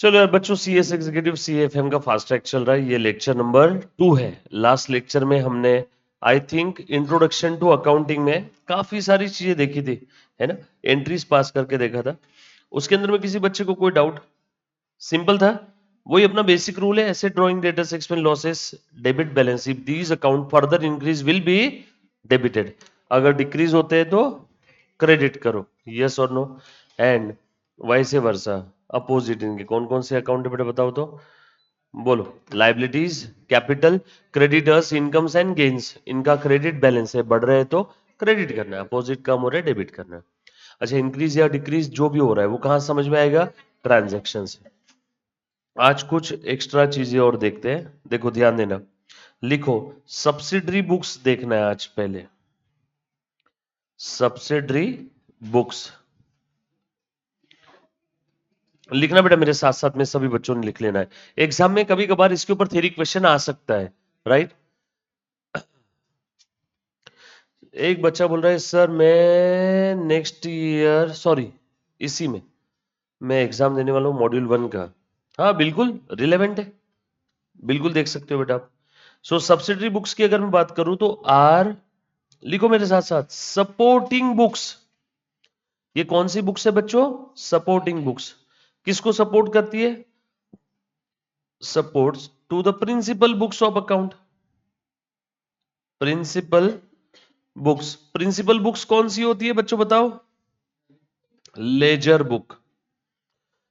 चलो यार बच्चों, सीएस एग्जीक्यूटिव सीएफएम का फास्ट ट्रैक चल रहा है। ये लेक्चर नंबर 2 है। लास्ट लेक्चर में हमने I think introduction to accounting में काफी सारी चीजें देखी थी, है ना। एंट्रीज पास करके देखा था। उसके अंदर में किसी बच्चे को कोई डाउट? सिंपल था, वही अपना बेसिक रूल है। Asset drawing, debtors, expense, losses, debit balance. If these account further increase will be debited. अगर डिक्रीज होते हैं तो क्रेडिट करो, यस और no. And vice versa, opposite इनके कौन कौन से अकाउंट है बेटा बताओ तो? बोलो। Liabilities, capital, creditors, incomes and gains. इनका क्रेडिट बैलेंस है, बढ़ रहे हैं तो क्रेडिट करना है, अपोजिट कम हो रहा है डेबिट करना है। अच्छा, इंक्रीज या डिक्रीज जो भी हो रहा है वो कहां समझ में आएगा? ट्रांजेक्शन से। आज कुछ एक्स्ट्रा चीजें और देखते हैं, देखो ध्यान देना। लिखो, सब्सिडरी बुक्स देखना है आज पहले। सब्सिडरी बुक्स लिखना बेटा मेरे साथ साथ में, सभी बच्चों ने लिख लेना है। एग्जाम में कभी कभार इसके ऊपर थ्योरी क्वेश्चन आ सकता है, राइट। एक बच्चा बोल रहा है सर मैं नेक्स्ट ईयर, सॉरी इसी में मैं एग्जाम देने वाला हूँ मॉड्यूल 1 का। हाँ बिल्कुल रिलेवेंट है, बिल्कुल देख सकते हो बेटा आप। सो सब्सिडरी बुक्स की अगर मैं बात करूं तो आर, लिखो मेरे साथ साथ, सपोर्टिंग बुक्स। ये कौन सी बुक्स है बच्चों? Supporting books. किसको सपोर्ट करती है? Supports to the principal books of account. Principal books, principal books कौन सी होती है बच्चों बताओ? Ledger book.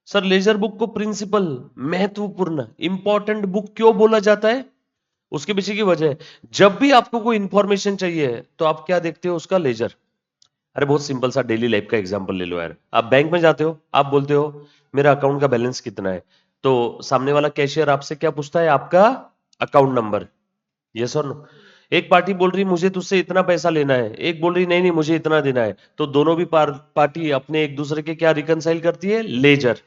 Sir ledger book को प्रिंसिपल, महत्वपूर्ण, इंपॉर्टेंट बुक क्यों बोला जाता है? उसके पीछे की वजह है, जब भी आपको कोई इंफॉर्मेशन चाहिए तो आप क्या देखते हो? उसका लेजर। अरे बहुत सिंपल सा डेली लाइफ का एग्जांपल ले लो यार। आप बैंक में जाते हो, आप बोलते हो मेरा अकाउंट का बैलेंस कितना है, तो सामने वाला कैशियर आपसे क्या पूछता है? आपका अकाउंट नंबर, यस और नो। एक पार्टी बोल रही मुझे तुझसे इतना पैसा लेना है, एक बोल रही नहीं नहीं मुझे इतना देना है, तो दोनों भी पार्टी अपने एक दूसरे के क्या रिकनसाइल करती है? लेजर।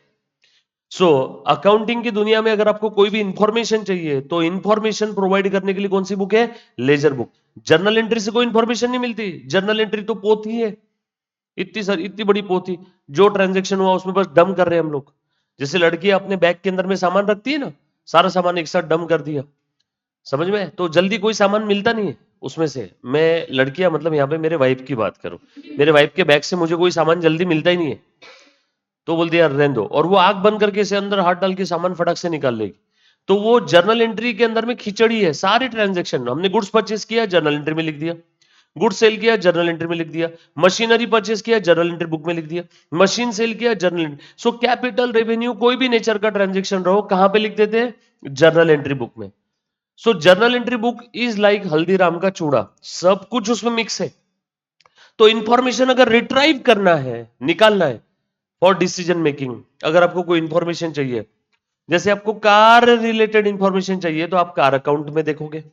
सो अकाउंटिंग की दुनिया में अगर आपको कोई भी इंफॉर्मेशन चाहिए तो इंफॉर्मेशन प्रोवाइड करने के लिए कौन सी बुक है? Laser book. जर्नल एंट्री से कोई इंफॉर्मेशन नहीं मिलती, जर्नल एंट्री तो पोथी है, इतनी सर इतनी बड़ी पोथी, जो ट्रांजेक्शन हुआ उसमें बस डम कर रहे हैं हम लोग। जैसे लड़की अपने बैग के अंदर में सामान रखती है ना, सारा सामान एक साथ डम कर दिया, समझ में? तो जल्दी कोई सामान मिलता नहीं है उसमें से। मैं लड़कियां मतलब यहाँ पे मेरे वाइफ की बात करूं, मेरे वाइफ के बैग से मुझे कोई सामान जल्दी मिलता ही नहीं है, तो बोलती है यार रहने दो, और वो आग बंद करके इसे अंदर हाथ डाल के सामान फटक से निकाल लेगी। तो वो जर्नल एंट्री के अंदर में खिचड़ी है, सारे ट्रांजेक्शन। हमने गुड्स परचेस किया, जर्नल एंट्री में लिख दिया। गुड सेल किया, जर्नल एंट्री में लिख दिया। मशीनरी परचेस किया, जर्नल एंट्री बुक में लिख दिया। मशीन सेल किया, journal entry. So capital, revenue, कोई भी नेचर का ट्रांजेक्शन रहो, कहां पे लिख देते हैं? जर्नल एंट्री बुक में। So journal entry book is like Haldiram का चूड़ा, सब कुछ उसमें मिक्स है। तो इंफॉर्मेशन अगर रिट्राइव करना है, निकालना है फॉर डिसीजन मेकिंग, अगर आपको कोई इंफॉर्मेशन चाहिए, जैसे आपको कार रिलेटेड इंफॉर्मेशन चाहिए तो आप कार अकाउंट में देखोगे।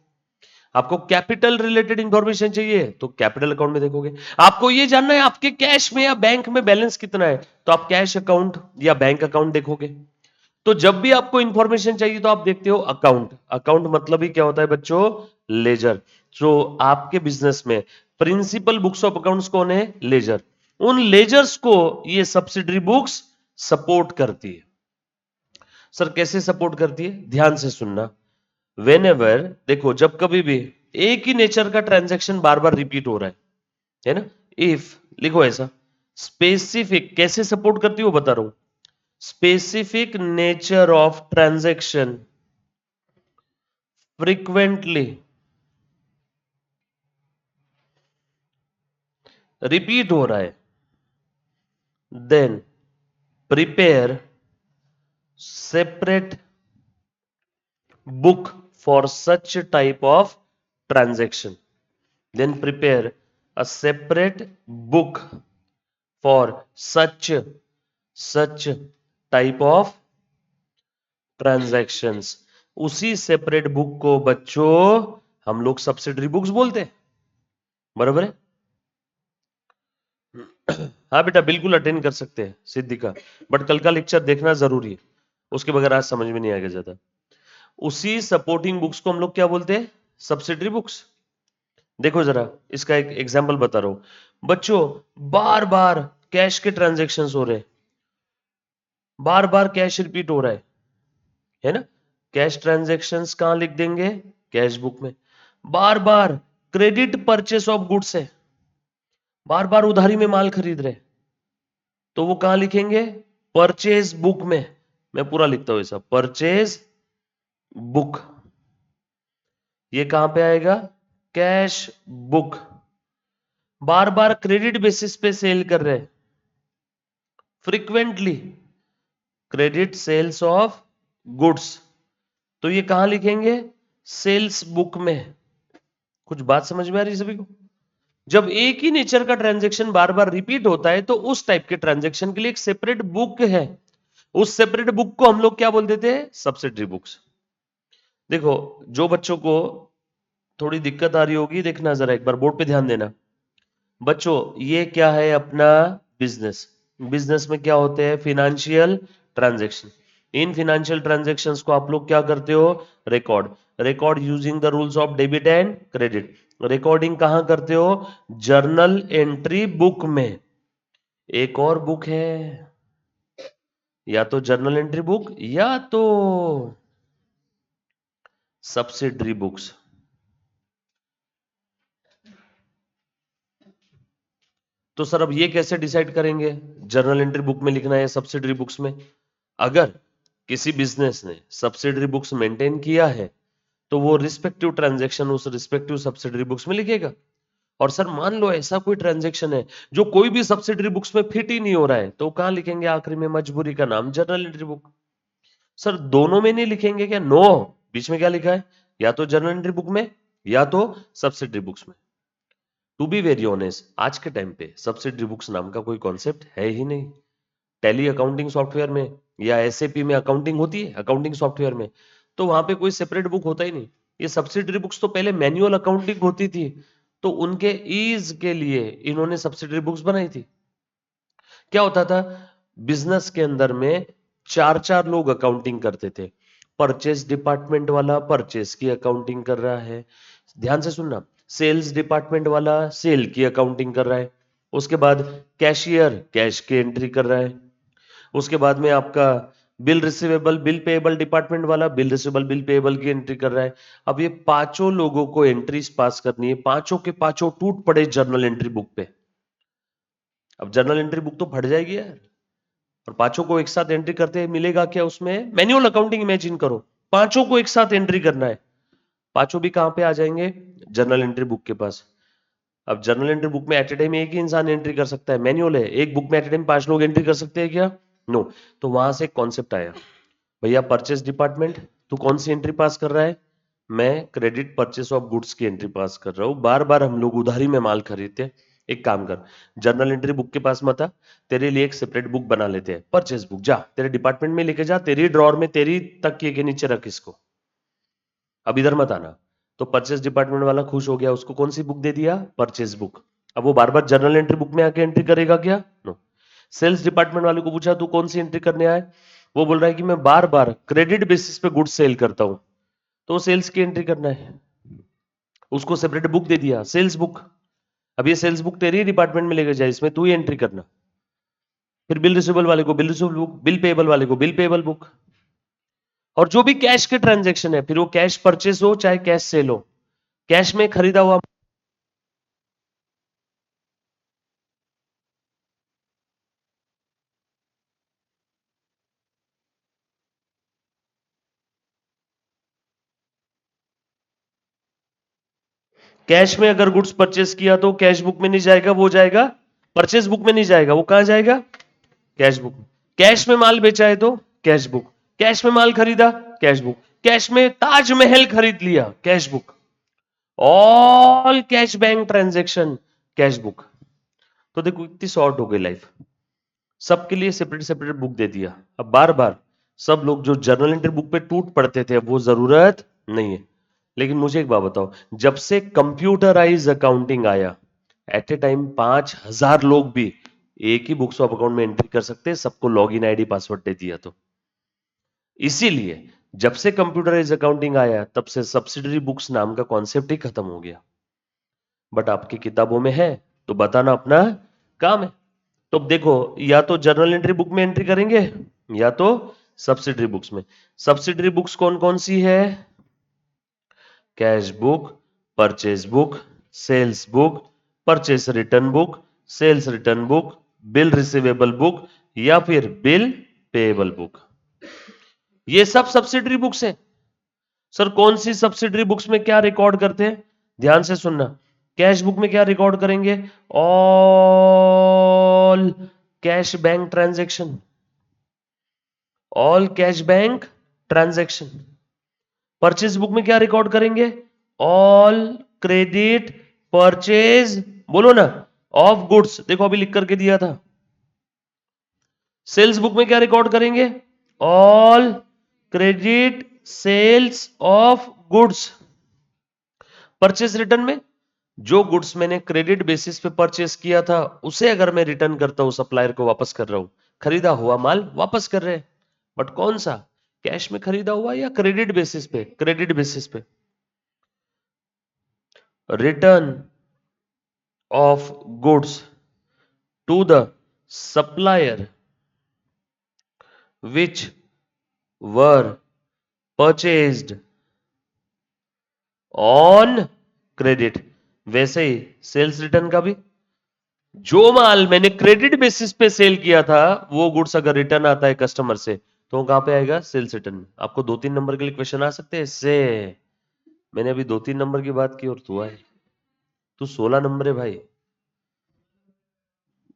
आपको कैपिटल रिलेटेड इंफॉर्मेशन चाहिए तो कैपिटल अकाउंट में देखोगे। आपको ये जानना है आपके कैश में या बैंक में बैलेंस कितना है, तो आप कैश अकाउंट या बैंक अकाउंट देखोगे। तो जब भी आपको इंफॉर्मेशन चाहिए तो आप देखते हो अकाउंट। अकाउंट मतलब ही क्या होता है बच्चों? लेजर। जो आपके बिजनेस में प्रिंसिपल बुक्स ऑफ अकाउंट्स कौन है? लेजर। उन लेजर्स को ये सब्सिडरी बुक्स सपोर्ट करती है। सर कैसे सपोर्ट करती है? ध्यान से सुनना। वेन एवर, देखो जब कभी भी एक ही नेचर का ट्रांजैक्शन बार बार रिपीट हो रहा है ना, इफ, लिखो ऐसा, स्पेसिफिक, कैसे सपोर्ट करती है वो बता रहा हूं। Specific nature of transaction frequently repeat हो रहा है, then prepare separate book for such type of transaction. Then prepare a separate book for such type of transactions. उसी सेपरेट बुक को बच्चों हम लोग सब्सिडरी बुक्स बोलते हैं, बराबर है? हाँ बेटा बिल्कुल अटेंड कर सकते हैं सिद्धि का, बट कल का लेक्चर देखना जरूरी है, उसके बगैर आज समझ में नहीं आएगा ज्यादा। उसी सपोर्टिंग बुक्स को हम लोग क्या बोलते हैं? Subsidiary books. देखो जरा इसका एक एग्जांपल बता रहा हूं। बच्चों बार बार कैश के ट्रांजैक्शंस हो रहे हैं, बार बार कैश रिपीट हो रहा है ना? कैश ट्रांजैक्शंस कहां लिख देंगे? कैश बुक में। बार बार क्रेडिट परचेस ऑफ गुड्स है, बार बार उधारी में माल खरीद रहे, तो वो कहां लिखेंगे? परचेज बुक में। मैं पूरा लिखता हूं ऐसा, परचेज बुक। ये कहां पे आएगा? Cash book. बार बार क्रेडिट बेसिस पे सेल कर रहे हैं, frequently credit sales of goods, तो ये कहां लिखेंगे? सेल्स बुक में। कुछ बात समझ में आ रही है सभी को? जब एक ही नेचर का ट्रांजैक्शन बार बार रिपीट होता है तो उस टाइप के ट्रांजैक्शन के लिए एक सेपरेट बुक है। उस सेपरेट बुक को हम लोग क्या बोल देते हैं? Subsidiary books. देखो, जो बच्चों को थोड़ी दिक्कत आ रही होगी, देखना जरा एक बार बोर्ड पे ध्यान देना। बच्चों, ये क्या है? अपना बिजनेस। बिजनेस में क्या होते हैं? Financial transaction. इन फिनेंशियल ट्रांजैक्शंस को आप लोग क्या करते हो? Record. Record using the rules of debit and credit. Recording कहां करते हो? जर्नल एंट्री बुक में। एक और बुक है, या तो जर्नल एंट्री बुक या तो सब्सिडरी बुक्स। तो सर अब ये कैसे डिसाइड करेंगे जर्नल एंट्री बुक में लिखना है या सब्सिडरी बुक्स में? अगर किसी बिजनेस ने सब्सिडरी बुक्स मेंटेन किया है तो वो रिस्पेक्टिव ट्रांजैक्शन उस रिस्पेक्टिव सब्सिडरी बुक्स में लिखेगा। और सर मान लो ऐसा कोई ट्रांजैक्शन है जो कोई भी सब्सिडरी बुक्स में फिट ही नहीं हो रहा है, तो कहां लिखेंगे आखिरी में? मजबूरी का नाम, जर्नल एंट्री बुक। सर दोनों में नहीं लिखेंगे क्या? नो, बीच में क्या लिखा है? या तो जर्नल एंट्री बुक में या तो सब्सिडरी बुक्स में। टू बी वेरी ऑनेस्ट, आज के टाइम पे सब्सिडरी बुक्स नाम का कोई कॉन्सेप्ट है ही नहीं। टैली अकाउंटिंग सॉफ्टवेयर में या एसएपी में अकाउंटिंग होती है, अकाउंटिंग सॉफ्टवेयर में, तो वहां पे कोई सेपरेट बुक होता ही नहीं। ये सब्सिडरी बुक्स तो पहले मैन्युअल अकाउंटिंग होती थी, तो उनके ईज के लिए इन्होंने सब्सिडरी बुक्स बनाई थी। क्या होता था? बिजनेस के अंदर में चार चार लोग अकाउंटिंग करते थे। परचेस डिपार्टमेंट वाला परचेस की अकाउंटिंग कर रहा है, ध्यान से सुनना। सेल्स डिपार्टमेंट वाला सेल की अकाउंटिंग कर रहा है। उसके बाद कैशियर कैश की एंट्री कर रहा है। उसके बाद में आपका bill receivable bill payable department वाला बिल रिसीवेबल बिल पेएबल की एंट्री कर रहा है। अब ये पांचों लोगों को एंट्रीज पास करनी है, पांचों के पांचों टूट पड़े जर्नल एंट्री बुक पे। अब जर्नल एंट्री बुक तो फट जाएगी यार, और पांचों को एक साथ एंट्री करते मिलेगा क्या उसमें? मैन्युअल अकाउंटिंग इमेजिन करो, पांचों को एक साथ एंट्री करना है। पांचों भी कहां पे आ जाएंगे? जर्नल एंट्री बुक के पास। अब जर्नल एंट्री बुक में एट ए टाइम एक ही इंसान एंट्री कर सकता है, मैन्युअल है, एक बुक में एट ए टाइम पांच लोग एंट्री कर सकते हैं क्या? नो। तो वहां से एक कॉन्सेप्ट आया, भैया परचेस डिपार्टमेंट, तू कौन सी एंट्री पास कर रहा है? मैं क्रेडिट परचेस ऑफ गुड्स की एंट्री पास कर रहा हूं, बार बार हम लोग उधारी में माल खरीदते हैं। एक काम कर, जर्नल एंट्री बुक के पास मत आ, तेरे लिए एक सेपरेट बुक बना लेते हैं, परचेस बुक। जा तेरे डिपार्टमेंट में लेके जा, तेरी ड्रॉर में तेरी तकिए के नीचे रख इसको, अब इधर मत आना। तो परचेस डिपार्टमेंट वाला खुश हो गया, उसको कौन सी बुक दे दिया? Purchase book. अब वो बार बार जर्नल एंट्री बुक में आके एंट्री करेगा क्या? नो। सेल्स डिपार्टमेंट वाले को पूछा तू कौन सी एंट्री करने आया? वो बोल रहा है कि मैं बार बार क्रेडिट बेसिस पे गुड्स सेल करता हूं, तो सेल्स की एंट्री करना है। उसको सेपरेट बुक दे दिया, सेल्स बुक। अब ये सेल्स बुक तेरी डिपार्टमेंट में लेकर जाए, इसमें तू ही एंट्री करना। फिर बिल रिसीवेबल वाले को bill receivable book, bill payable वाले को बिल पेएबल बुक। और जो भी कैश के ट्रांजैक्शन है, फिर वो कैश परचेस हो चाहे कैश सेल हो, कैश में खरीदा हुआ, कैश में अगर गुड्स परचेस किया तो कैश बुक में नहीं जाएगा, वो जाएगा परचेस बुक में नहीं जाएगा, वो कहां जाएगा? Cash book. कैश में माल बेचा है तो कैश बुक, कैश में माल खरीदा कैश बुक, कैश में ताजमहल खरीद लिया cash book, all cash bank transaction cash book. तो देखो इतनी शॉर्ट हो गई लाइफ, सबके लिए सेपरेट सेपरेट बुक दे दिया। अब बार बार सब लोग जो जर्नल एंट्री बुक पे टूट पड़ते थे, अब वो जरूरत नहीं है। लेकिन मुझे एक बात बताओ, जब से कंप्यूटराइज अकाउंटिंग आया, एट ए टाइम 5,000 लोग भी एक ही बुक्स ऑफ अकाउंट में एंट्री कर सकते हैं, सबको लॉग इन आईडी पासवर्ड दे दिया तो। इसीलिए जब से कंप्यूटराइज अकाउंटिंग आया, तब से सब्सिडरी बुक्स नाम का कॉन्सेप्ट ही खत्म हो गया। बट आपकी किताबों में है तो बताना अपना काम है। तो अब देखो, या तो जर्नल एंट्री बुक में एंट्री करेंगे या तो सब्सिडरी बुक्स में। सब्सिडरी बुक्स कौन कौन सी है? Cash book, purchase book, sales book, purchase return book, sales return book, bill receivable book या फिर बिल पेएबल बुक। ये सब सब्सिडरी बुक्स हैं। सर कौन सी सब्सिडरी बुक्स में क्या रिकॉर्ड करते हैं? ध्यान से सुनना। कैश बुक में क्या रिकॉर्ड करेंगे? All cash bank transaction, all cash bank transaction. Purchase book में क्या रिकॉर्ड करेंगे? ऑल क्रेडिट परचेज, बोलो ना, ऑफ गुड्स। देखो अभी लिख करके दिया था। सेल्स बुक में क्या रिकॉर्ड करेंगे? All credit sales of goods. Purchase return में जो गुड्स मैंने क्रेडिट बेसिस पे परचेस किया था उसे अगर मैं रिटर्न करता हूं, सप्लायर को वापस कर रहा हूं, खरीदा हुआ माल वापस कर रहे हैं। बट कौन सा? कैश में खरीदा हुआ या क्रेडिट बेसिस पे? क्रेडिट बेसिस पे। Return of goods to the supplier which were purchased on credit. वैसे ही सेल्स रिटर्न का भी, जो माल मैंने क्रेडिट बेसिस पे सेल किया था वो गुड्स अगर रिटर्न आता है कस्टमर से तो वो कहां पे आएगा? सेल्स रिटर्न में। आपको 2-3 नंबर के लिए क्वेश्चन आ सकते हैं इससे। मैंने अभी 2-3 नंबर की बात की और तू आए, तू 16 नंबर है भाई,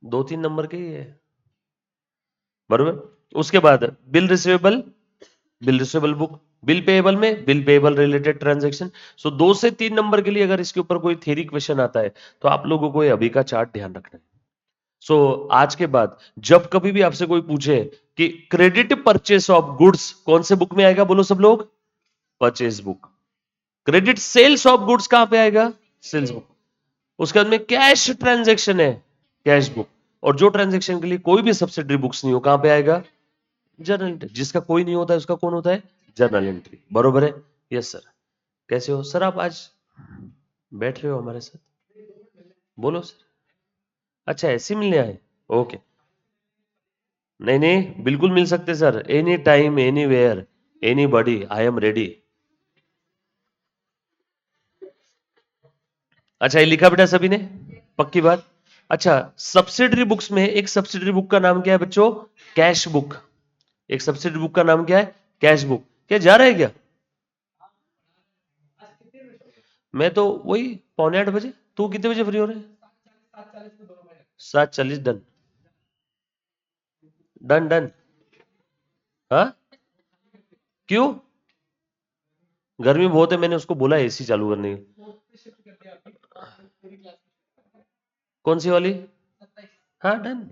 2-3 नंबर के ही है, बरोबर। उसके बाद bill receivable, bill receivable book, bill payable में बिल पेएबल रिलेटेड ट्रांजैक्शन। सो 2 से 3 नंबर के लिए अगर इसके ऊपर कोई थ्योरी क्वेश्चन आता है तो आप लोगों को ये अभी का चार्ट ध्यान रखना है। सो आज के बाद जब कभी भी आपसे कोई पूछे कि क्रेडिट परचेस ऑफ गुड्स कौन से बुक में आएगा, बोलो सब लोग, purchase book. Credit sales of goods कहां पे आएगा? Sales book. उसके बाद में कैश ट्रांजैक्शन है, कैश बुक। और जो ट्रांजैक्शन के लिए कोई भी सब्सिडरी बुक्स नहीं हो कहां पे आएगा? Journal entry. जिसका कोई नहीं होता है उसका कौन होता है? जर्नल एंट्री, बरोबर है? Yes sir. कैसे हो सर आप आज बैठ रहे हो हमारे साथ? बोलो सर। अच्छा ऐसे ही मिलने आए? ओके। नहीं नहीं बिल्कुल मिल सकते sir, any time anywhere anybody, I am ready. अच्छा ये लिखा बेटा सभी ने? पक्की बात। अच्छा सब्सिडरी बुक्स में एक सब्सिडरी बुक का नाम क्या है बच्चों? Cash book. एक सब्सिडरी बुक का नाम क्या है? Cash book. क्या जा रहा है क्या? मैं तो वही 7:45 बजे। तू कितने बजे फ्री हो रहे? 7:40। Done done done. हाँ क्यों? गर्मी बहुत है, मैंने उसको बोला एसी चालू करने की। कौन सी वाली? हाँ done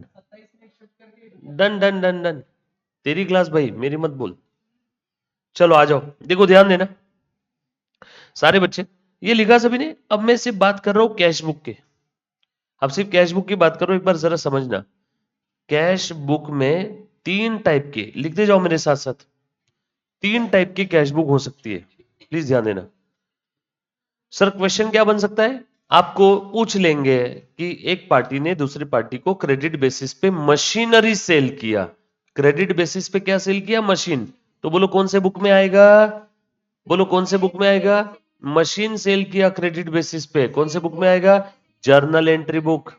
done done done done. तेरी क्लास भाई, मेरी मत बोल। चलो आ जाओ। देखो ध्यान देना सारे बच्चे, ये लिखा सभी ने। अब मैं सिर्फ बात कर रहा हूं कैश बुक के। अब सिर्फ कैश बुक की बात करो, एक बार जरा समझना। कैश बुक में 3 टाइप की, लिखते जाओ मेरे साथ साथ, 3 टाइप की कैश बुक हो सकती है। प्लीज ध्यान देना। सर क्वेश्चन क्या बन सकता है? आपको पूछ लेंगे कि एक पार्टी ने दूसरी पार्टी को क्रेडिट बेसिस पे मशीनरी सेल किया। क्रेडिट बेसिस पे क्या सेल किया? मशीन। तो बोलो कौन से बुक में आएगा? बोलो कौन से बुक में आएगा? मशीन सेल किया क्रेडिट बेसिस पे, कौन से बुक में आएगा? Journal entry book.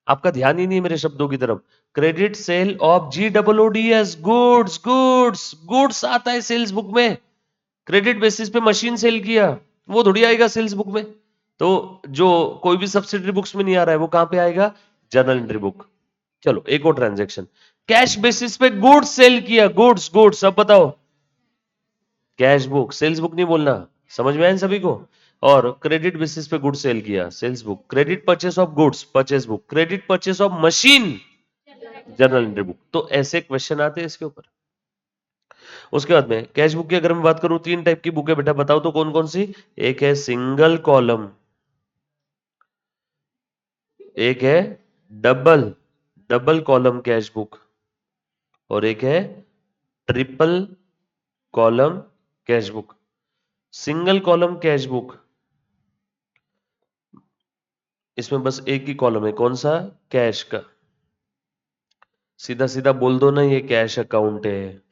आपका ध्यान ही नहीं मेरे शब्दों की तरफ। Credit sale of GOODS, goods goods goods आता है सेल्स बुक में। क्रेडिट बेसिस पे मशीन सेल किया, वो थोड़ी आएगा सेल्स बुक में। तो जो कोई भी सब्सिडरी बुक्स में नहीं आ रहा है वो कहां पे आएगा? Journal entry book. चलो एक और ट्रांजैक्शन, कैश बेसिस पे गुड्स सेल किया, गुड्स गुड्स। अब बताओ, कैश बुक, सेल्स बुक नहीं बोलना, समझ में आया इन सभी को? और क्रेडिट बेसिस पे गुड्स सेल किया, sales book. Credit purchase of goods, purchase book. Credit purchase of machine, journal entry book. तो ऐसे क्वेश्चन आते हैं इसके ऊपर। उसके बाद में कैश बुक की अगर मैं बात करूं, 3 टाइप की बुक है बेटा, बताओ तो कौन कौन सी? एक है सिंगल कॉलम, एक है double double column cash book, और एक है triple column cash book. Single column cash book, इसमें बस एक ही कॉलम है, कौन सा? कैश का। सीधा सीधा बोल दो ना, ये कैश अकाउंट है।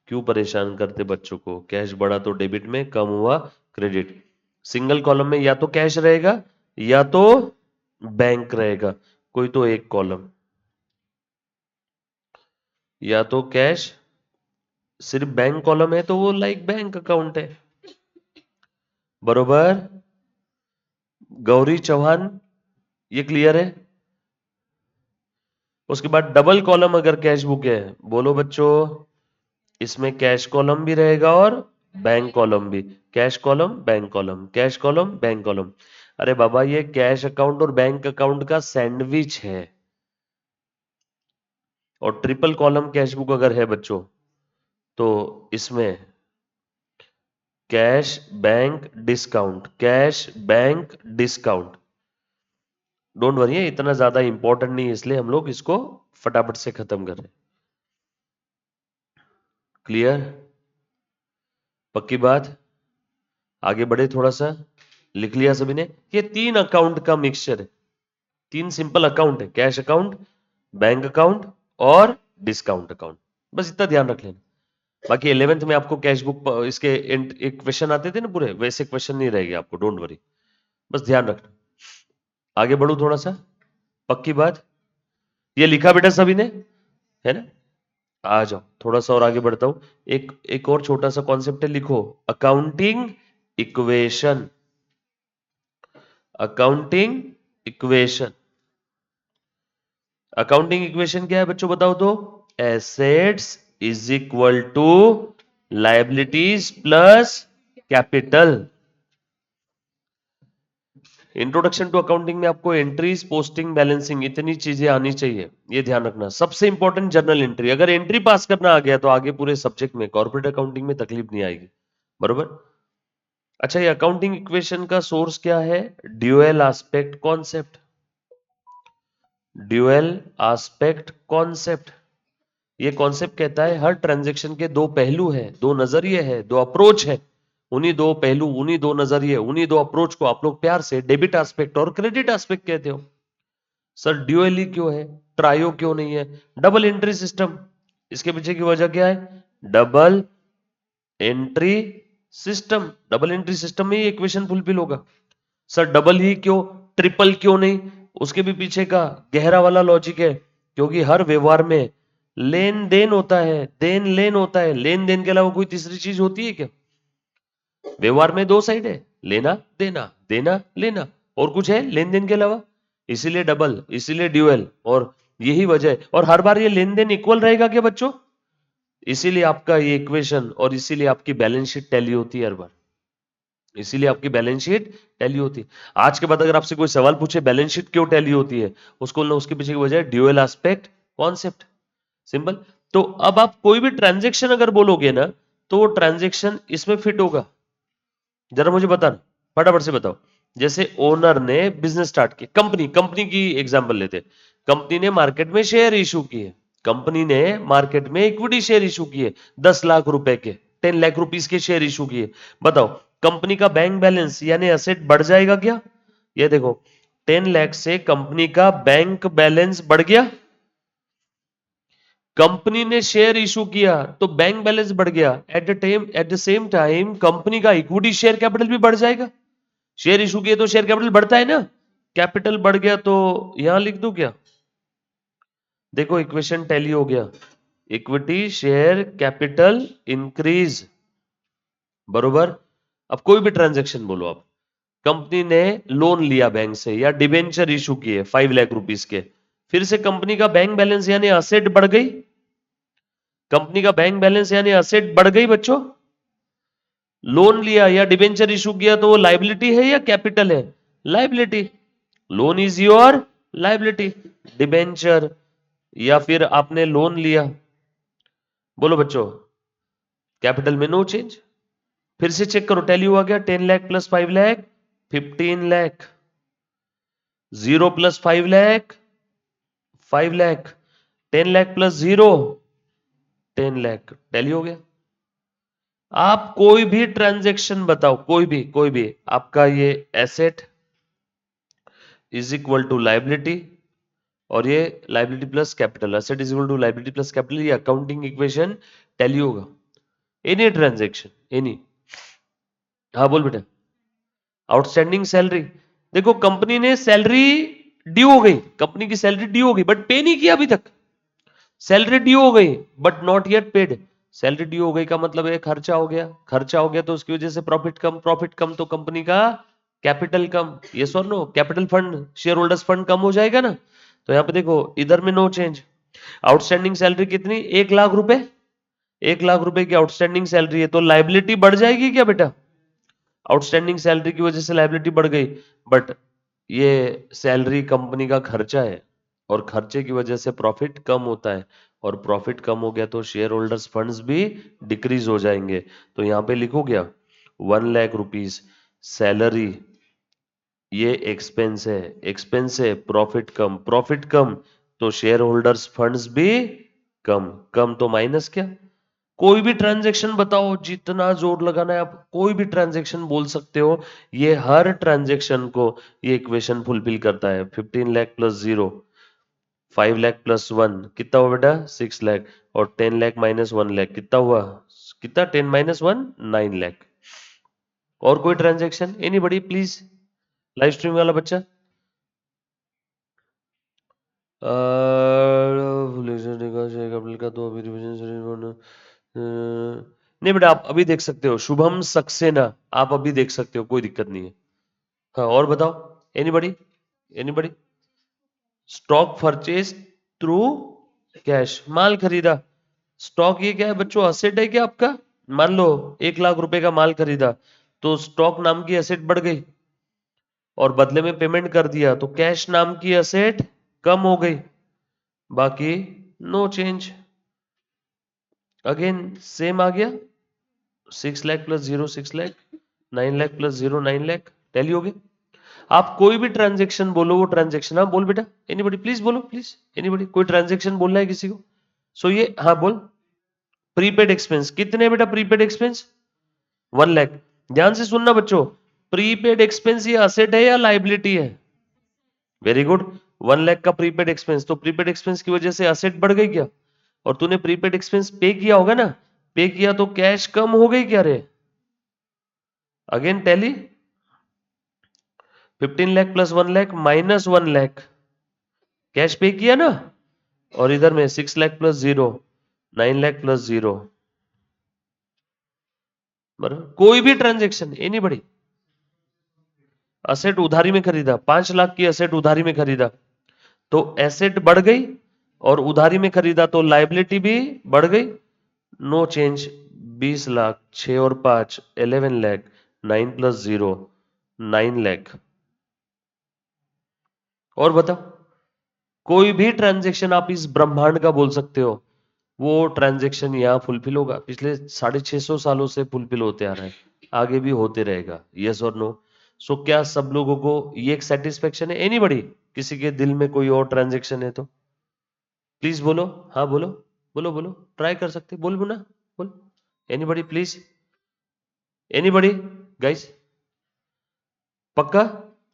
क्यों परेशान करते बच्चों को? कैश बढ़ा तो डेबिट में, कम हुआ क्रेडिट। सिंगल कॉलम में या तो कैश रहेगा या तो बैंक रहेगा, कोई तो एक कॉलम। या तो कैश, सिर्फ बैंक कॉलम है तो वो लाइक बैंक अकाउंट है। बरोबर? गौरी चौहान, ये क्लियर है? उसके बाद डबल कॉलम अगर कैश बुक है, बोलो बच्चों, इसमें कैश कॉलम भी रहेगा और बैंक कॉलम भी। Cash column, bank column, cash column, bank column. अरे बाबा, ये कैश अकाउंट और बैंक अकाउंट का सैंडविच है। और ट्रिपल कॉलम कैश बुक अगर है बच्चों, तो इसमें cash bank discount, cash bank discount. Don't worry, इतना ज्यादा इंपॉर्टेंट नहीं, इसलिए हम लोग इसको फटाफट से खत्म कर रहे हैं। क्लियर? पक्की बात? आगे बढ़े थोड़ा सा। लिख लिया सभी ने? ये 3 अकाउंट का मिक्सचर है, 3 सिंपल अकाउंट है, कैश अकाउंट, बैंक अकाउंट और डिस्काउंट अकाउंट। बस इतना ध्यान रख लेना। बाकी 11th में आपको कैश बुक इसके एक क्वेश्चन आते थे ना पूरे, वैसे क्वेश्चन नहीं रहेंगे आपको, डोंट वरी, बस ध्यान रखना। आगे बढ़ू थोड़ा सा। पक्की बात? ये लिखा बेटा सभी ने, है ना? आ जाओ, थोड़ा सा और आगे बढ़ता हूं। एक और छोटा सा कॉन्सेप्ट है, लिखो, accounting equation. Accounting equation. Accounting equation क्या है बच्चों, बताओ तो? Assets is equal to liabilities plus capital. Introduction to accounting में आपको एंट्रीज, पोस्टिंग, बैलेंसिंग, इतनी चीजें आनी चाहिए, ये ध्यान रखना। सबसे इंपॉर्टेंट जर्नल एंट्री, अगर एंट्री पास करना आ गया तो आगे पूरे सब्जेक्ट में, कॉर्पोरेट अकाउंटिंग में तकलीफ नहीं आएगी। बरोबर? अच्छा, ये अकाउंटिंग इक्वेशन का सोर्स क्या है? Dual aspect concept. Dual aspect concept, ये कॉन्सेप्ट कहता है हर ट्रांजैक्शन के दो पहलू हैं, दो नजरिए हैं, दो अप्रोच है। उन्हीं दो पहलू, उन्हीं दो नजरिए, उन्हीं दो अप्रोच को आप लोग प्यार से डेबिट एस्पेक्ट और क्रेडिट एस्पेक्ट कहते हो। सर ड्यूअली क्यों है, ट्रायो क्यों नहीं है? डबल एंट्री सिस्टम, इसके पीछे की वजह क्या है? Double entry system. Double entry system में ये इक्वेशन फुलफिल होगा। सर डबल ही क्यों, ट्रिपल क्यों नहीं? उसके भी पीछे का गहरा वाला लॉजिक है, क्योंकि हर व्यवहार में लेन देन होता है, देन लेन होता है। लेन देन के अलावा कोई तीसरी चीज होती है क्या? व्यवहार में दो साइड है, लेना देना, देना लेना, और कुछ है लेन देन के अलावा? इसीलिए डबल, इसीलिए ड्यूअल, और यही वजह है। और हर बार ये लेन देन इक्वल रहेगा क्या बच्चों? इसीलिए आपका ये इक्वेशन, और इसीलिए आपकी बैलेंस शीट टैली होती है हर बार। इसीलिए आपकी बैलेंस शीट टैली होती है। आज के बाद अगर आपसे कोई सवाल पूछे बैलेंस शीट क्यों टैली होती है, उसको बोलना उसके पीछे की वजह है ड्यूअल एस्पेक्ट कॉन्सेप्ट। सिंपल। तो अब आप कोई भी ट्रांजैक्शन अगर बोलोगे ना, तो वो ट्रांजैक्शन इसमें फिट होगा। जरा मुझे बताना, फटाफट से बताओ। जैसे ओनर ने बिजनेस स्टार्ट किया, कंपनी कंपनी की एग्जांपल लेते हैं। कंपनी ने मार्केट में शेयर इशू किए, कंपनी ने मार्केट में इक्विटी शेयर इशू किए 10 लाख रुपए के, 10 लाख रुपीस के शेयर इशू किए। बताओ, कंपनी का बैंक बैलेंस यानी एसेट बढ़ जाएगा क्या? ये देखो, 10 लाख से कंपनी का बैंक बैलेंस बढ़ गया। कंपनी ने शेयर इशू किया तो बैंक बैलेंस बढ़ गया। At the same time company का इक्विटी शेयर कैपिटल भी बढ़ जाएगा। शेयर इशू किए तो शेयर कैपिटल बढ़ता है ना, कैपिटल बढ़ गया तो यहां लिख दूं क्या? देखो इक्वेशन टैली हो गया, इक्विटी शेयर कैपिटल इंक्रीज। बरोबर? अब कोई भी ट्रांजैक्शन बोलो आप, कंपनी ने लोन लिया बैंक से या डिबेंचर इशू किए 5 लाख रुपीस के, फिर से कंपनी का बैंक बैलेंस यानी असेट बढ़ गई। कंपनी का बैंक बैलेंस यानी असेट बढ़ गई बच्चों। लोन लिया या डिबेंचर इशू किया तो वो लाइबिलिटी है या कैपिटल है? Liability. Loan is your liability. Debenture या फिर आपने लोन लिया, बोलो बच्चों, कैपिटल में नो चेंज। फिर से चेक करो, टैली हुआ गया। 10 lakh plus 5 lakh 15 lakh, 0 plus 5 lakh 5 lakh, 10 lakh plus 0 10 lakh, tally हो गया। आप कोई भी ट्रांजैक्शन बताओ, कोई भी आपका ये asset is equal to liability और ये liability plus capital, asset is equal to liability plus capital, ये अकाउंटिंग इक्वेशन टैली होगा। Any transaction any. हाँ बोल बेटा। आउटस्टैंडिंग सैलरी, देखो कंपनी ने सैलरी ड्यू हो गई, कंपनी की सैलरी ड्यू हो गई बट पे नहीं किया अभी तक। सैलरी ड्यू हो गई but not yet paid. Salary due हो गई का मतलब है खर्चा हो गया, खर्चा हो गया तो उसकी वजह से प्रॉफिट कम, प्रॉफिट कम तो कंपनी का कैपिटल कम। यस और no? Capital fund, shareholders fund कम हो जाएगा ना। तो यहाँ पे देखो इधर में नो चेंज। आउटस्टैंडिंग सैलरी कितनी? 1 लाख रुपए। 1 लाख रुपए की आउटस्टैंडिंग सैलरी है तो लाइबिलिटी बढ़ जाएगी क्या बेटा? आउटस्टैंडिंग सैलरी की वजह से लाइबिलिटी बढ़ गई बट ये सैलरी कंपनी का खर्चा है और खर्चे की वजह से प्रॉफिट कम होता है और प्रॉफिट कम हो गया तो शेयर होल्डर्स फंड्स भी डिक्रीज हो जाएंगे। तो यहां पे लिखो क्या? 1 लाख रुपीज सैलरी, ये एक्सपेंस है, एक्सपेंस है, प्रॉफिट कम, प्रॉफिट कम तो शेयर होल्डर्स फंड्स भी कम, कम तो माइनस क्या? कोई भी ट्रांजैक्शन बताओ, जितना जोर लगाना है आप कोई भी ट्रांजैक्शन बोल सकते हो, ये हर ट्रांजैक्शन को ये इक्वेशन फुलफिल करता है। 15 लाख प्लस 0, 5 लाख प्लस 1 कितना हुआ बेटा? 6 लाख, और 10 लाख माइनस 1 लाख कितना हुआ? कितना? 10 - 1 9 लाख। और कोई transaction? Anybody please, live stream वाला बच्चा। कैपिटल का तो अभी रिवीजन नहीं बेटा, आप अभी देख सकते हो। शुभम सक्सेना, आप अभी देख सकते हो, कोई दिक्कत नहीं है। हाँ और बताओ, anybody, anybody. Stock purchase through cash, माल खरीदा। स्टॉक ये क्या है बच्चों? असेट है क्या आपका? मान लो 1 लाख रुपए का माल खरीदा तो स्टॉक नाम की असेट बढ़ गई और बदले में पेमेंट कर दिया तो कैश नाम की असेट कम हो गई, बाकी नो चेंज। अगेन सेम आ गया। 6 lakh plus 0 6 lakh, 9 lakh plus 0 9 lakh, tally हो गई। आप कोई भी ट्रांजेक्शन बोलो, वो ट्रांजेक्शन, हाँ बोल बेटा, एनीबडी प्लीज बोलो प्लीज, एनीबडी कोई ट्रांजेक्शन बोलना है किसी को? सो ये, हाँ बोल। प्रीपेड एक्सपेंस कितने बेटा? Prepaid expense 1 lakh. ध्यान से सुनना बच्चों, प्रीपेड एक्सपेंस ये असेट है या लाइबिलिटी है? Very good. 1 लाख का प्रीपेड एक्सपेंस, तो प्रीपेड एक्सपेंस की वजह से असेट बढ़ गई क्या? और तूने प्रीपेड एक्सपेंस पे किया होगा ना, पे किया तो कैश कम हो गई क्या रे? Again tally. 15 lakh plus 1 lakh minus 1 lakh, cash पे किया ना। और इधर में 6 लाख प्लस 0 9 लाख प्लस 0, बराबर। कोई भी ट्रांजेक्शन, एनीबडी। असेट उधारी में खरीदा, 5 लाख की असेट उधारी में खरीदा तो एसेट बढ़ गई, और उधारी में खरीदा तो लाइबिलिटी भी बढ़ गई। No change. 20 लाख, 6 और 5 11 लाख, 9 + 0 9 लाख। और बताओ, कोई भी ट्रांजेक्शन आप इस ब्रह्मांड का बोल सकते हो, वो ट्रांजेक्शन यहाँ फुलफिल होगा। पिछले 650 सालों से फुलफिल होते आ रहा है, आगे भी होते रहेगा। यस और नो? सो क्या सब लोगों को ये एक सेटिस्फेक्शन है? एनीबडी, किसी के दिल में कोई और ट्रांजेक्शन है तो प्लीज बोलो। हाँ बोलो, बोलो बोलो, ट्राई कर सकते, बोल बोल ना, बोल। एनीबडी प्लीज, एनीबडी गाइस, पक्का?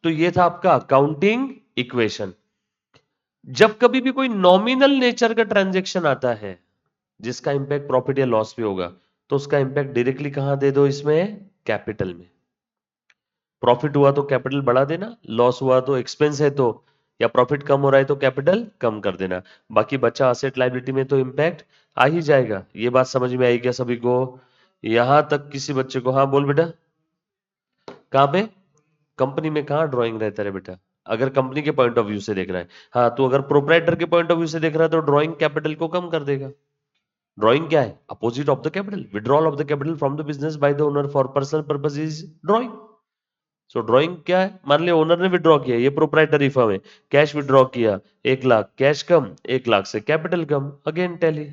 तो ये था आपका अकाउंटिंग इक्वेशन। जब कभी भी कोई नॉमिनल नेचर का ट्रांजेक्शन आता है जिसका इंपैक्ट प्रॉफिट या लॉस पे होगा, तो उसका इंपैक्ट डायरेक्टली कहां दे दो? इसमें कैपिटल में। प्रॉफिट हुआ तो कैपिटल बढ़ा देना, लॉस हुआ तो एक्सपेंस है तो, या प्रॉफिट कम हो रहा है तो कैपिटल कम कर देना। बाकी बचा असेट लायबिलिटी में तो इंपैक्ट आ ही जाएगा। ये बात समझ में आई क्या सभी को? यहां तक किसी बच्चे को? हाँ बोल बेटा। कहां पे? कंपनी में कहां ड्राइंग रहता है बेटा? अगर कंपनी के पॉइंट ऑफ व्यू से देख रहा है, हाँ, तो अगर प्रोप्राइटर के पॉइंट ऑफ व्यू से देख रहा है तो ड्राइंग कैपिटल को कम कर देगा। ड्राइंग क्या है? Opposite of the capital, withdrawal of the capital from the business by the owner for personal purpose is drawing. So drawing क्या है? मान लिया ओनर ने विड्रॉ किया, ये प्रोप्राइटरी फर्म है, कैश विड्रॉ किया 1 लाख, कैश कम, 1 लाख से कैपिटल कम, अगेन टैली।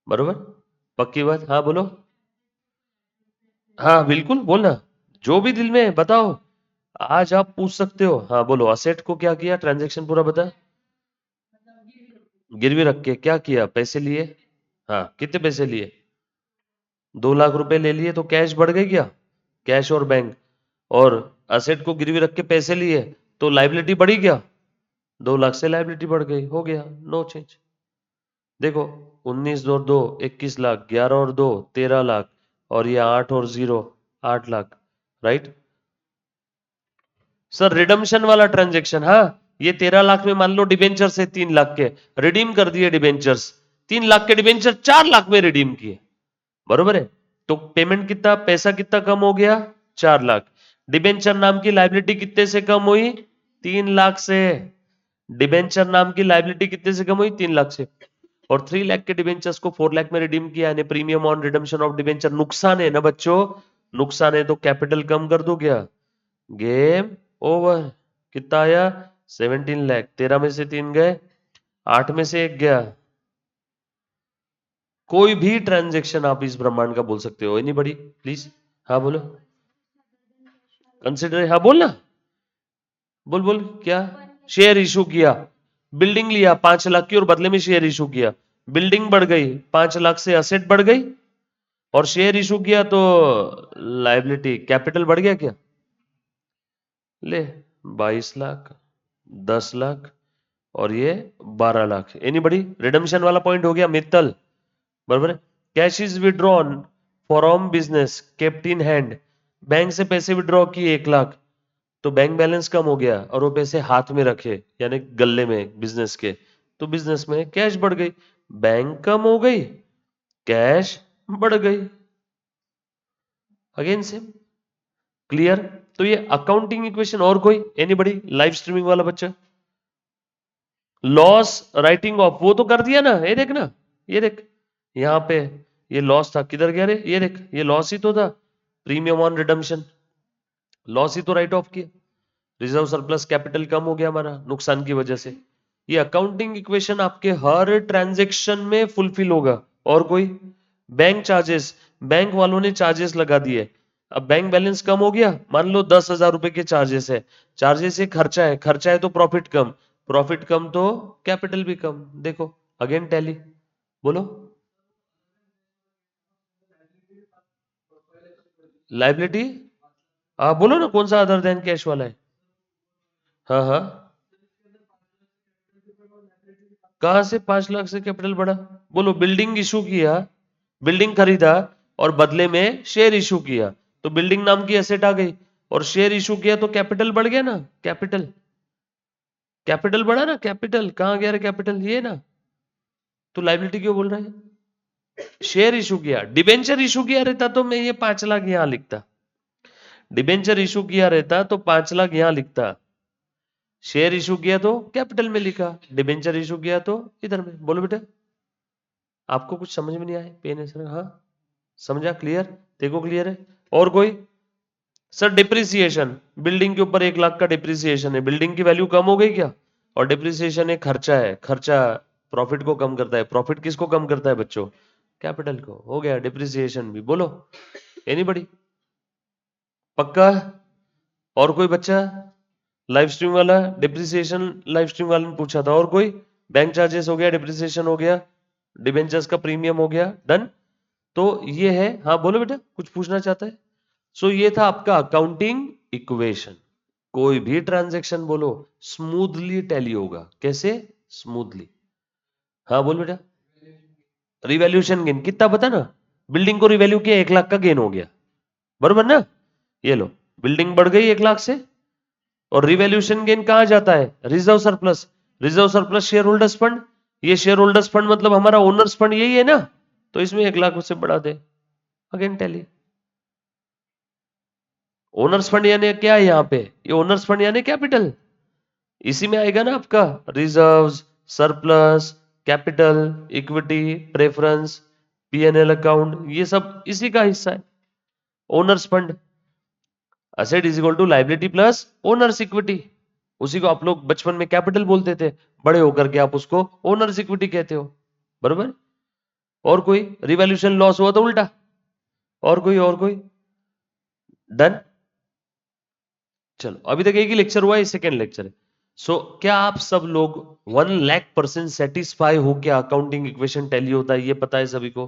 बरोबर? पक्की बात? हाँ बोलो। हाँ बिल्कुल, बोलना, जो भी दिल में है बताओ, आज आप पूछ सकते हो। हाँ बोलो, असेट को क्या किया? ट्रांजेक्शन पूरा बता। गिरवी रख के क्या किया? पैसे लिए। हाँ, कितने पैसे लिए? 2 लाख रुपए ले लिए तो कैश बढ़ गई क्या? कैश और बैंक। और असेट को गिरवी रख के पैसे लिए तो लाइबिलिटी बढ़ी क्या? 2 लाख से लाइबिलिटी बढ़ गई, हो गया, नो चेंज। देखो 19 और 2 21 लाख, 11 और 2 13 लाख, और ये 8 और 0 8 लाख, राइट। सर रिडम्शन वाला ट्रांजेक्शन, हाँ, ये 13 लाख में मान लो डिबेंचर से 3 लाख के रिडीम कर दिए डिबेंचर्स, 3 लाख के डिबेंचर 4 लाख में रिडीम किए, बरोबर है। तो पेमेंट कितना, पैसा कितना कम हो गया, 4 लाख। डिबेंचर नाम की लाइबिलिटी कितने से कम हुई, 3 लाख से। डिबेंचर नाम की लाइबिलिटी कितने से कम हुई, 3 लाख से। और 3 लाख के डिबेंचर्स को 4 लाख में रिडीम किया, यानी premium on redemption of debenture नुकसान है ना बच्चों, नुकसान है, तो कैपिटल कम कर दो क्या, गेम ओवर। कितना आया, 17 लाख, 13 में से 3 गए, 8 में से 1 गया। कोई भी ट्रांजेक्शन आप इस ब्रह्मांड का बोल सकते हो, एनी बड़ी प्लीज, हाँ बोलो। कंसिडर, हाँ बोल ना, बोल बोल क्या। शेयर इशू किया, बिल्डिंग लिया 5 लाख की और बदले में शेयर इशू किया, बिल्डिंग बढ़ गई, 5 लाख से असेट बढ़ गई, और शेयर इशू किया तो लाइबिलिटी कैपिटल बढ़ गया क्या, ले 22 लाख, 10 लाख, और ये 12 लाख। एनीबडी, रिडम्पशन वाला पॉइंट हो गया मित्तल, बराबर है। Cash is withdrawn from business kept in hand, bank से पैसे विड्रॉ किए 1 लाख, तो बैंक बैलेंस कम हो गया और वो पैसे हाथ में रखे यानी गले में बिजनेस के, तो बिजनेस में कैश बढ़ गई, बैंक कम हो गई, कैश बढ़ गई, अगेन सेम, क्लियर। तो ये अकाउंटिंग इक्वेशन, और कोई एनीबडी, लाइव स्ट्रीमिंग वाला बच्चा। लॉस राइटिंग ऑफ वो तो कर दिया ना, ये देख ना, ये देख यहां पे, ये लॉस था, किधर गया रे, ये देख, ये लॉस ही तो था, प्रीमियम ऑन रिडम्पशन, लॉस ही तो राइट ऑफ किया, रिजर्व सरप्लस कैपिटल कम हो गया हमारा नुकसान की वजह से। ये अकाउंटिंग इक्वेशन आपके हर ट्रांजैक्शन में फुलफिल होगा। और कोई, बैंक चार्जेस, बैंक वालों ने चार्जेस लगा दिए, अब बैंक बैलेंस कम हो गया, मान लो 10,000 रुपए के चार्जेस है, चार्जेस ये खर्चा है, खर्चा है तो प्रॉफिट कम, प्रॉफिट कम तो कैपिटल भी कम। देखो अगेन टैली, बोलो। लाइबिलिटी, आप बोलो ना कौन सा अदर देन कैश वाला है। हाँ हाँ, कहां से 5 लाख से कैपिटल बढ़ा, बोलो। बिल्डिंग इशू किया, बिल्डिंग खरीदा, और बदले में शेयर इशू किया, तो बिल्डिंग नाम की एसेट आ गई, और शेयर इशू किया तो कैपिटल बढ़ गया ना, कैपिटल, कैपिटल बढ़ा ना, कैपिटल कहां गया रे, कैपिटल ये ना, तो लाइबिलिटी क्यों बोल रहा है, शेयर इशू किया, डिबेंचर इशू किया रहता तो मैं ये 5 लाख यहां लिखता, डिबेंचर इशू किया रहता तो 5 लाख यहां लिखता, शेयर इशू किया तो कैपिटल में लिखा, डिबेंचर इशू किया तो इधर में। बोलो बेटा, आपको कुछ समझ में नहीं आया, पेन सर, हाँ समझा, क्लियर, देखो क्लियर है। और कोई, सर डिप्रिसिएशन, बिल्डिंग के ऊपर 1 लाख का डिप्रिसिएशन है, बिल्डिंग की वैल्यू कम हो गई क्या, और डिप्रिसिएशन एक खर्चा है, खर्चा प्रॉफिट को कम करता है, प्रॉफिट किसको कम करता है बच्चों, कैपिटल को, हो गया डिप्रिसिएशन भी। बोलो एनीबडी, पक्का। और कोई बच्चा, लाइव स्ट्रीम वाला डिप्रिसिएशन, लाइव स्ट्रीम वाले ने पूछा था। और कोई, बैंक चार्जेस हो गया, डिप्रिसिएशन हो गया, डिबेंचर्स का प्रीमियम हो गया, डन। तो ये है, हाँ बोलो बेटा, कुछ पूछना चाहता है। सो ये था आपका अकाउंटिंग इक्वेशन। कोई भी ट्रांजैक्शन बोलो स्मूथली टैली होगा, कैसे, स्मूथली। हाँ बोल बेटा, रिवैल्यूएशन गेन कितना पता ना, बिल्डिंग को रिवैल्यू किया 1 लाख का गेन हो गया, बरोबर ना, ये लो, बिल्डिंग बढ़ गई 1 लाख से, और रिवैल्यूएशन गेन कहां जाता है, reserve surplus, reserve surplus share holders fund, ये शेयर होल्डर्स फंड मतलब हमारा ओनर्स फंड यही है ना, तो इसमें 1 लाख से बढ़ा दे, अगेन टैली। ओनर्स फंड यानी क्या है यहाँ पे, ये ओनर्स फंड यानी कैपिटल, इसी में आएगा ना आपका reserves, surplus, capital, equity, preference, PNL account, ये सब इसी का हिस्सा है। Owners fund, asset is equal to liability plus owners equity, उसी को आप लोग बचपन में कैपिटल बोलते थे, बड़े होकर के आप उसको ओनर्स इक्विटी कहते हो, बरोबर। और कोई, रिवैल्यूएशन लॉस हुआ तो उल्टा, और कोई, डन। चलो अभी तक एक ही लेक्चर हुआ है, सेकेंड लेक्चर है। सो क्या आप सब लोग 1,00,000% सेटिस्फाई हो, क्या अकाउंटिंग इक्वेशन टैली होता है ये पता है सभी को।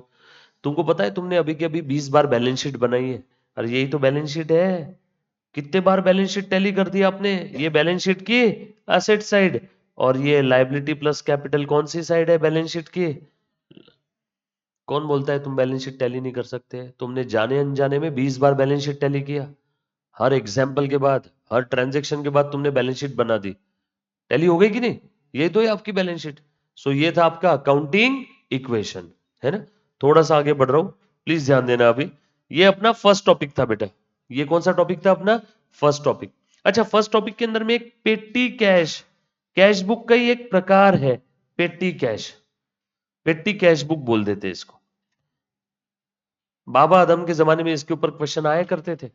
तुमको पता है तुमने अभी के अभी 20 बार बैलेंस शीट बनाई है, अरे यही तो बैलेंस शीट है, कितने बार बैलेंस शीट टैली कर दी आपने, ये बैलेंस शीट की एसेट साइड, और ये लाइबिलिटी प्लस कैपिटल कौन सी साइड है बैलेंस शीट की? कौन बोलता है तुम बैलेंस शीट टैली नहीं कर सकते? तुमने जाने अनजाने में 20 बार बैलेंस शीट टैली किया। हर एग्जाम्पल के बाद, हर ट्रांजेक्शन के बाद तुमने बैलेंस शीट बना दी। टैली हो गई कि नहीं? ये तो है आपकी बैलेंस शीट। सो ये था आपका अकाउंटिंग इक्वेशन, है ना? थोड़ा सा आगे बढ़ रहा हूं, प्लीज ध्यान देना। अभी ये अपना फर्स्ट टॉपिक था बेटा। ये कौन सा टॉपिक था अपना? First topic. अच्छा, फर्स्ट टॉपिक के अंदर में एक पेटी कैश, कैश बुक का ही एक प्रकार है पेटी कैश। पेटी कैश बुक बोल देते हैं इसको। बाबा आदम के जमाने में इसके ऊपर क्वेश्चन आया करते थे।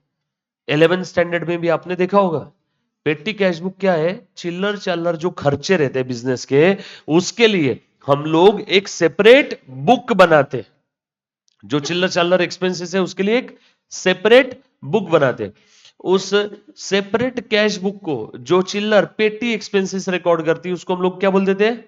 11th स्टैंडर्ड में भी आपने देखा होगा। पेटी कैश बुक क्या है? चिल्लर चल्लर जो खर्चे रहते हैं बिजनेस के, उसके लिए हम लोग एक सेपरेट बुक बनाते। जो चिल्लर चल्लर एक्सपेंसेस है उसके लिए एक सेपरेट बुक बनाते। उस सेपरेट कैश बुक को जो चिल्लर पेटी एक्सपेंसेस रिकॉर्ड करती है उसको हम लोग क्या बोल देते हैं?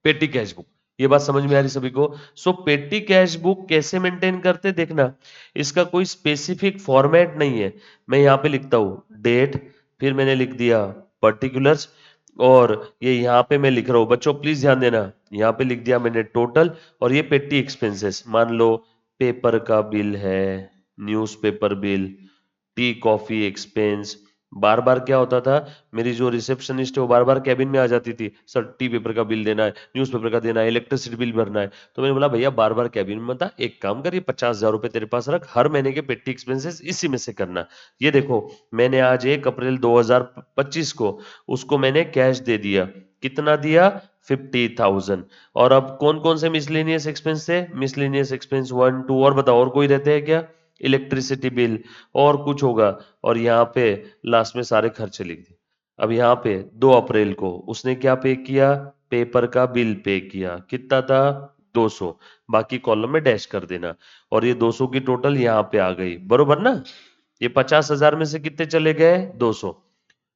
पेटी कैश बुक। ये बात समझ में आ रही सभी को? सो पेटी कैश बुक कैसे मेंटेन करते देखना। इसका कोई स्पेसिफिक फॉर्मेट नहीं है। मैं यहां पे लिखता हूं डेट, फिर मैंने लिख दिया पर्टिकुलर्स, और ये यहां पे मैं लिख रहा हूं, बच्चों प्लीज ध्यान देना, यहां पे लिख दिया मैंने टोटल, और ये पेटी एक्सपेंसेस। मान लो पेपर का बिल है, newspaper bill, tea coffee expense. बार बार क्या होता था, मेरी जो रिसेप्शनिस्ट है वो बार बार कैबिन में आ जाती थी, सर टी पेपर का बिल देना है, न्यूज़पेपर का देना है, इलेक्ट्रिसिटी बिल भरना है। तो मैंने बोला भैया बार बार कैबिन में मत आ, एक काम कर, ये 50,000 रुपए तेरे पास रख, हर महीने के पेटी एक्सपेंसेस इसी में से करना। ये देखो, मैंने आज 1 अप्रैल 2025 को उसको मैंने कैश दे दिया। कितना दिया? 50,000। और अब कौन कौन से मिसलेनियस एक्सपेंस थे? मिसलेनियस एक्सपेंस 1 2, और बताओ और कोई रहते हैं क्या? इलेक्ट्रिसिटी बिल, और कुछ होगा, और यहाँ पे लास्ट में सारे खर्चे लिख दिए। अब यहाँ पे 2 अप्रैल को उसने क्या पे किया? पेपर का बिल पे किया। कितना था? 200। बाकी कॉलम में डैश कर देना, और ये 200 की टोटल यहाँ पे आ गई, बरोबर ना? ये 50,000 में से कितने चले गए? 200।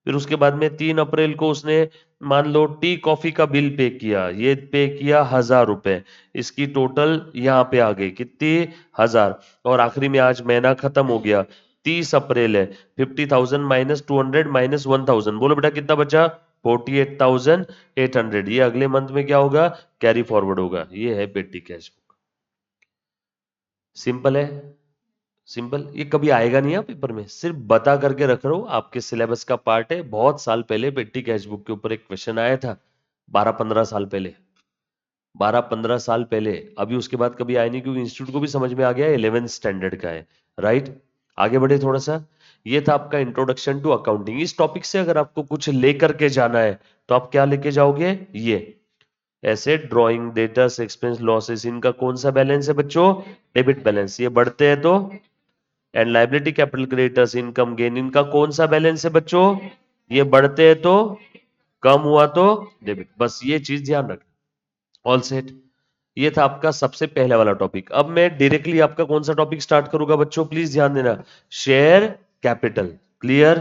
फिर उसके बाद में 3 अप्रैल को उसने मान लो टी कॉफी का बिल पे किया, ये पे किया 1,000 रुपए। इसकी टोटल यहाँ पे आ गई कितनी? 1,000। और आखिरी में आज महीना खत्म हो गया, 30 अप्रैल है। 50,000 माइनस 200 माइनस 1,000, बोलो बेटा कितना बचा? 48,800। ये अगले मंथ में क्या होगा? कैरी फॉरवर्ड होगा। ये है पेटी कैश बुक। सिंपल है, सिंपल। ये कभी आएगा नहीं है पेपर में, सिर्फ बता करके रख रहा हूं, आपके सिलेबस का पार्ट है। बहुत साल पहले पेटी कैश बुक के ऊपर एक क्वेश्चन आया था, 12-15 साल पहले, 12-15 साल पहले। अभी उसके बाद कभी आया नहीं, क्योंकि इंस्टीट्यूट को भी समझ में आ गया 11th स्टैंडर्ड का है, राइट? आगे बढ़े थोड़ा सा। ये था आपका इंट्रोडक्शन टू अकाउंटिंग। इस टॉपिक से अगर आपको कुछ लेकर के जाना है तो आप क्या लेके जाओगे? ये asset, drawing, debtors, expense, losses, इनका कौन सा बैलेंस है बच्चों? Debit balance. ये बढ़ते हैं तो and liability, capital, creditors, income, gain, इनका कौन सा बैलेंस है बच्चों? ये बढ़ते हैं तो, कम हुआ तो डेबिट। बस ये चीज ध्यान रखना। All set. ये था आपका सबसे पहले वाला टॉपिक। अब मैं डायरेक्टली आपका कौन सा टॉपिक स्टार्ट करूंगा बच्चों, प्लीज ध्यान देना। Share capital. क्लियर?